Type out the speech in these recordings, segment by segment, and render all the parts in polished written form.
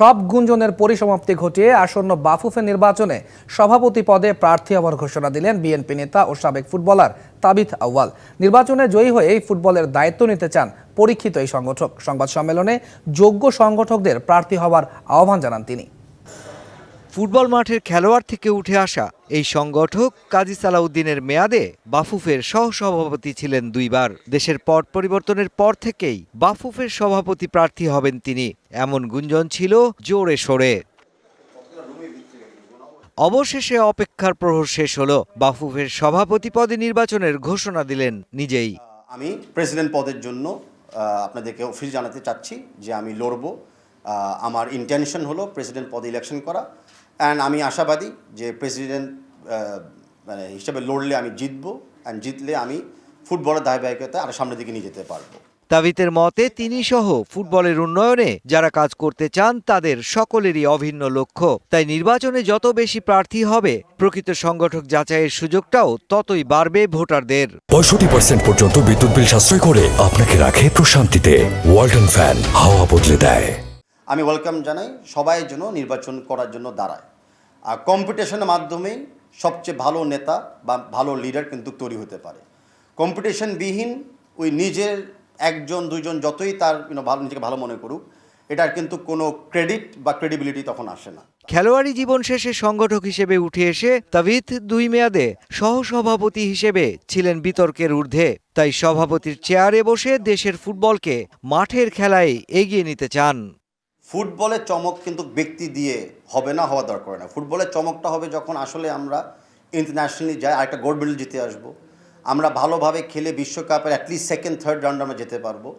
সব গুঞ্জনের পরিসমাপ্তি ঘটিয়ে আসন্ন বাফুফে নির্বাচনে সভাপতি পদে প্রার্থী হওয়ার ঘোষণা দিলেন বিএনপি নেতা ও সাবেক ফুটবলার তাবিথ আউয়াল। নির্বাচনে জয়ী হয়ে এই ফুটবলের দায়িত্ব নিতে চান পরীক্ষিত এই সংগঠক। সংবাদ সম্মেলনে যোগ্য সংগঠকদের প্রার্থী হওয়ার আহ্বান জানান তিনি। ফুটবল মাঠের খেলোয়াড় থেকে উঠে আসা এই সংগঠক কাজী সালাউদ্দিনের মেয়াদে বাফুফের সহসভাপতি ছিলেন দুইবার। দেশের পট পরিবর্তনের পর থেকেই বাফুফের সভাপতি প্রার্থী হবেন তিনি, এমন গুঞ্জন ছিল জোরে সোরে। অবশেষে অপেক্ষার প্রহর শেষ হলো। বাফুফের সভাপতি পদে নির্বাচনের ঘোষণা দিলেন নিজেই। আমি প্রেসিডেন্ট পদের জন্য আপনাদেরকে অফিস জানাতে চাচ্ছি যে আমি লড়ব। আমার ইন্টেনশন হলো প্রেসিডেন্ট পদে ইলেকশন করা, অ্যান্ড আমি আশাবাদী যে প্রেসিডেন্ট হিসেবে লড়লে আমি জিতবো, অ্যান্ড জিতলে আমি ফুটবলের ধারাবাহিকতা আরও সামনের দিকে নিয়ে যেতে পারবো। তাবিতের মতে তিনি সহ ফুটবলের উন্নয়নে যারা কাজ করতে চান তাদের সকলেরই অভিন্ন লক্ষ্য। তাই নির্বাচনে যত বেশি প্রার্থী হবে প্রকৃত সংগঠক যাচাইয়ের সুযোগটাও ততই বাড়বে ভোটারদের। 65% পর্যন্ত বিদ্যুৎ বিল সাশ্রয় করে আপনাকে রাখে প্রশান্তিতে। ওয়ালটন ফ্যান হাওয়া বদলে দেয়। আমি ওয়েলকাম জানাই সবাই যেন নির্বাচন করার জন্য দাঁড়ায়। আর কম্পিটিশনের মাধ্যমেই সবচেয়ে ভালো নেতা বা ভালো লিডার কিন্তু তৈরি হতে পারে। কম্পিটিশনবিহীন ওই নিজের একজন দুইজন যতই তার ভালো নিজেকে ভালো মনে করুক, এটার কিন্তু কোনো ক্রেডিট বা ক্রেডিবিলিটি তখন আসে না। খেলোয়াড়ি জীবন শেষে সংগঠক হিসেবে উঠে এসে তাবিথ 2 মেয়াদে সহসভাপতি হিসেবে ছিলেন বিতর্কের ঊর্ধ্বে। তাই সভাপতির চেয়ারে বসে দেশের ফুটবলকে মাঠের খেলায় এগিয়ে নিতে চান। ফুটবলের চমক কিন্তু ব্যক্তি দিয়ে হবে না, হওয়া দরকার না। ফুটবলের চমকটা হবে যখন আসলে আমরা ইন্টারন্যাশনালি যাই, আরেকটা গোল্ড মেডেল জিতে আসবো, আমরা ভালোভাবে খেলে বিশ্বকাপের অ্যাটলিস্ট সেকেন্ড থার্ড রাউন্ডে আমরা যেতে পারবো।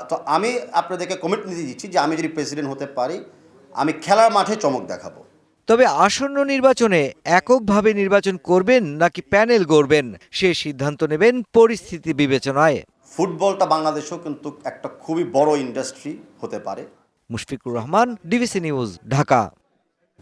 তো আমি আপনাদেরকে কমিটমেন্ট দিচ্ছি যে আমি যদি প্রেসিডেন্ট হতে পারি, আমি খেলার মাঠে চমক দেখাবো। তবে আসন্ন নির্বাচনে এককভাবে নির্বাচন করবেন নাকি প্যানেল গড়বেন সে সিদ্ধান্ত নেবেন পরিস্থিতি বিবেচনায়। ফুটবলটা বাংলাদেশেও কিন্তু একটা খুবই বড় ইন্ডাস্ট্রি হতে পারে। Mushfiqur Rahman, DBC news, Dhaka.